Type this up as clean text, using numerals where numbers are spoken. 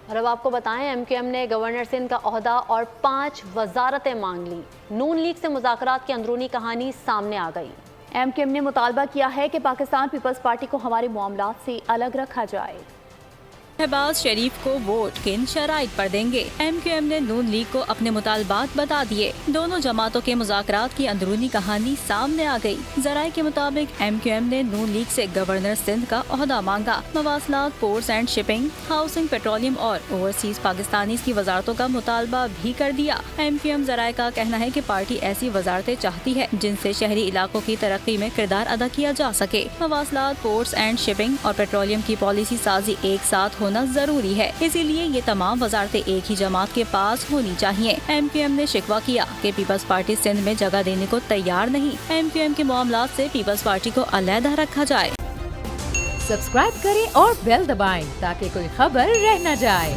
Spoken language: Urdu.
اور اب آپ کو بتائیں ایم کیو ایم نے گورنر سندھ کا عہدہ اور 5 وزارتیں مانگ لی۔ نون لیگ سے مذاکرات کی اندرونی کہانی سامنے آ گئی۔ ایم کیو ایم نے مطالبہ کیا ہے کہ پاکستان پیپلز پارٹی کو ہمارے معاملات سے الگ رکھا جائے۔ شہباز شریف کو ووٹ کن شرائط پر دیں گے؟ ایم کیو ایم نے نون لیگ کو اپنے مطالبات بتا دیے۔ دونوں جماعتوں کے مذاکرات کی اندرونی کہانی سامنے آ گئی۔ ذرائع کے مطابق ایم کیو ایم نے نون لیگ سے گورنر سندھ کا عہدہ مانگا۔ مواصلات، ports and shipping, housing, petroleum اور اوورسیز پاکستانیز کی وزارتوں کا مطالبہ بھی کر دیا۔ ایم کیو ایم ذرائع کا کہنا ہے کہ پارٹی ایسی وزارتیں چاہتی ہے جن سے شہری علاقوں کی ترقی میں کردار ادا کیا جا سکے۔ مواصلات، پورٹس اینڈ شپنگ اور پیٹرولیم کی پالیسی سازی ایک ساتھ ہونا ضروری ہے، اسی لیے یہ تمام وزارتیں ایک ہی جماعت کے پاس ہونی چاہیے۔ ایم کیو ایم نے شکوہ کیا کہ پیپلز پارٹی سندھ میں جگہ دینے کو تیار نہیں۔ ایم کیو ایم کے معاملات سے پیپلز پارٹی کو علیحدہ رکھا جائے۔ سبسکرائب کریں اور بیل دبائیں تاکہ کوئی خبر رہ نہ جائے۔